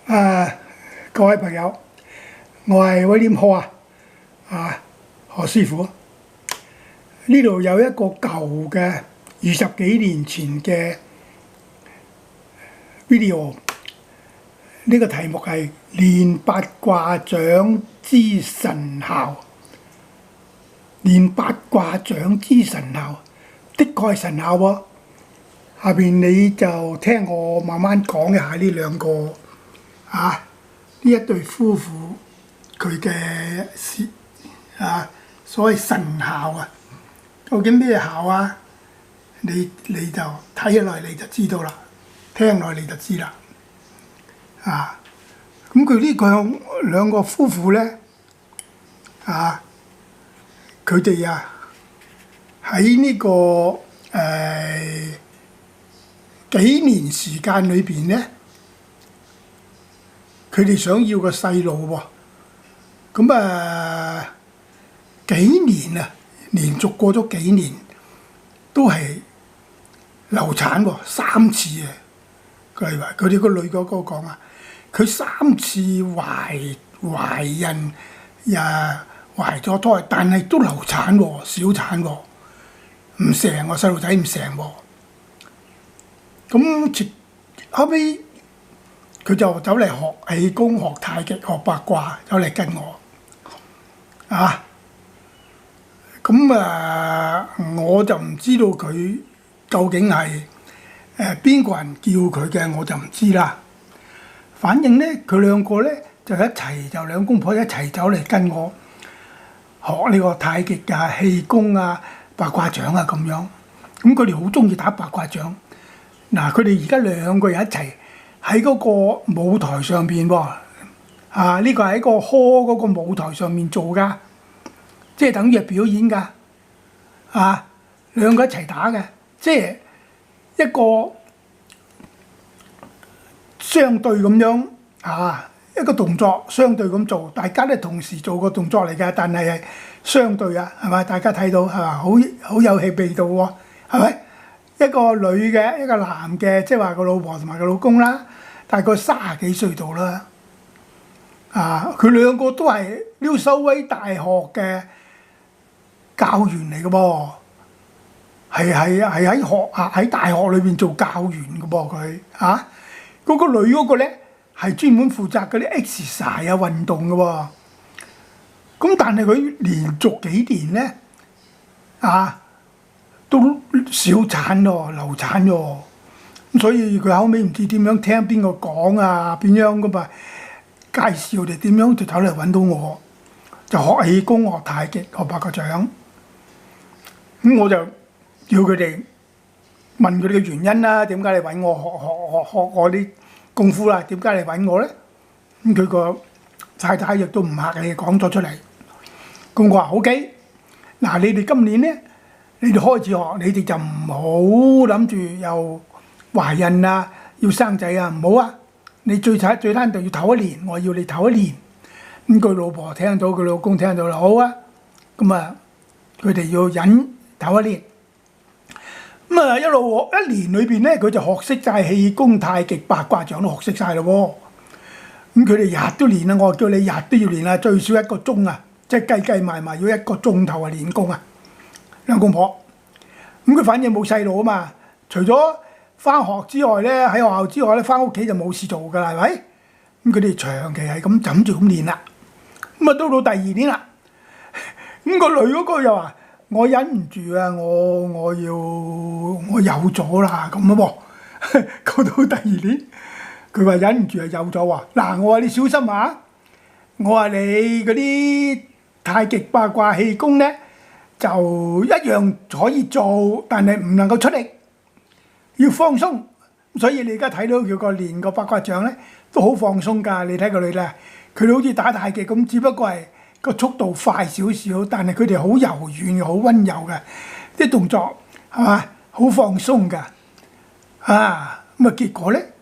啊，各位朋友，我係威廉何何師傅。呢度有一個舊嘅20幾年前嘅 video，呢個題目係練八卦掌之神效。練八卦掌之神效，的確係神效喎。下邊你就聽我慢慢講一下呢兩個呢一對夫婦佢嘅所謂神效究竟咩效你就睇落你就知道啦，聽落你就知啦。咁佢呢兩個夫婦咧佢哋喺呢個幾年時間裏邊咧，佢哋想要個細路喎。咁幾年連續過咗幾年都係流產喎，3次佢哋個女嗰個講佢3次懷孕懷咗胎，但係都流產喎，小產喎，唔成喎，細路仔唔成喎。咁後尾佢就走嚟學氣功、學太極、學八卦，走嚟跟我我就唔知道佢究竟係邊個人叫佢嘅，我就唔知啦。反正咧，佢兩個咧就兩公婆一齊走嚟跟我學呢個太極氣功八卦掌咁樣。咁佢哋好中意打八卦掌。嗱，佢哋而家兩個人一齊喺嗰個舞台上邊喎。呢個係喺個 hall 嗰個舞台上面做㗎，即係等於係表演㗎。兩個一齊打嘅，即係一個相對咁樣一個動作相對咁做，大家都同時做個動作嚟㗎，但係相對係咪？大家睇到係嘛？好有氣味道喎，係咪？一個女嘅，一個男嘅，即係話個老婆同埋個老公啦，大概30幾歲度啦。佢兩個都係 New South Wales 大學嘅教員嚟嘅噃，係喺大學裏邊做教員嘅噃佢嗰個女嗰個咧係專門負責嗰啲 exercise 運動嘅喎。咁但係佢連續幾年咧都小產喎，流產喎。咁所以佢後尾唔知點樣聽邊個講點樣咁介紹哋點樣就走嚟揾到我，就學氣功、學太極、學八卦掌。咁我就叫佢哋問佢哋嘅原因啦，點解你揾我學我啲功夫啦？點解你揾我咧？咁佢個太太亦都唔客氣講咗出嚟。咁我話 OK， 嗱，你哋今年咧，你哋開始學，你哋就唔好諗住又懷孕要生仔唔好你最慘就要唞1年，我要你唞1年。咁佢老婆聽到，佢老公聽到啦，好咁佢哋要忍唞1年。咁一年裏邊咧，佢就學識晒氣功、太極、八卦掌都學識晒咯喎。咁佢哋日都練我叫你日都要練最少1個鐘即係計埋要1個鐘頭練功兩公婆。咁佢反正冇細路嘛，除咗返學之外咧，喺學校之外咧，返屋企就冇事做㗎啦，係咪？咁佢哋長期係咁枕住咁練啦。咁到第2年啦，咁個女嗰個又話：我忍唔住我有咗啦咁喎。到第2年，佢話忍唔住有咗喎。嗱，我話你小心我話你嗰啲太極、八卦、氣功咧，就一樣可以做，但係唔能夠出力。要放鬆，所以你而家睇到佢練個八卦掌咧，都好放鬆㗎。你睇個女咧，佢哋好似打太極咁，只不過係個速度快少少，但係佢哋好柔軟、好溫柔嘅啲動作，係嘛？好放鬆㗎。結果咧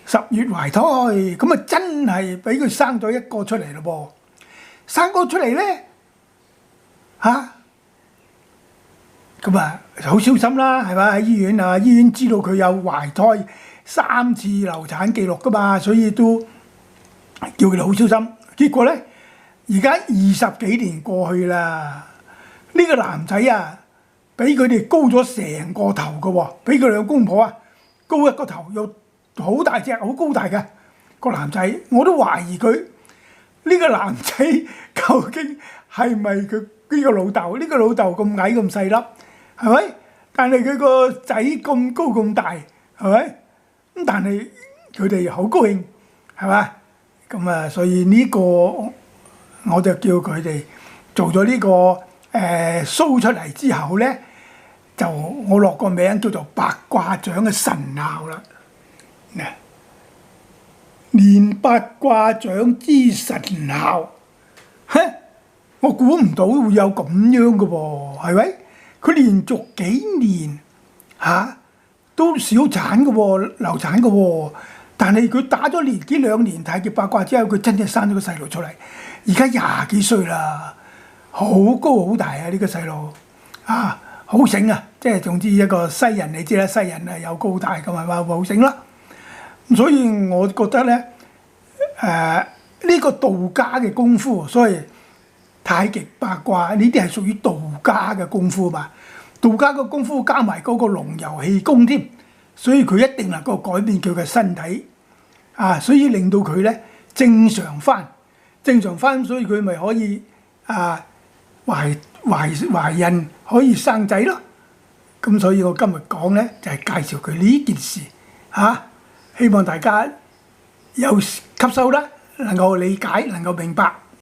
10月懷胎，咁真係俾佢生咗1個出嚟咯噃。生個出嚟咧咁好小心啦，係咪？喺醫院醫院知道佢有懷胎， 3次流產記錄噶嘛，所以都叫佢哋好小心。結果咧，而家20幾年過去啦，呢個男仔啊，比佢哋高咗成個頭嘅喎，比佢兩公婆啊高一個頭，又好大隻、好高大嘅個男仔，我都懷疑佢呢個男仔究竟係咪佢呢個老豆？呢個老豆咁矮咁細粒，係咪？但係佢個仔咁高咁大，係咪？咁但係佢哋好高興，係嘛？咁啊，所以呢個我就叫佢哋做咗呢個show出嚟之後咧，就我落個名叫做八卦掌嘅神校啦。嗱，練八卦掌之神校，我估唔到會有咁樣嘅喎，係咪？佢連續幾年都小產嘅喎，流產嘅喎，但係佢打咗幾兩年太極八卦之後，佢真係生咗個細路出嚟，而家20幾歲啦，好高好大啊！呢個細路好醒啊！即係總之一個西人，你知啦，西人啊有高大咁係嘛，好醒啦。所以我覺得咧，呢個道家嘅功夫，所以太極八卦呢啲係屬於道家嘅功夫嘛。道家嘅功夫加埋嗰個龍游氣功添，所以佢一定能夠改變佢嘅身體所以令到佢咧正常翻，所以佢咪可以懷孕可以生仔咯。咁所以我今日講咧就係介紹佢呢件事希望大家有吸收啦，能夠理解，能夠明白。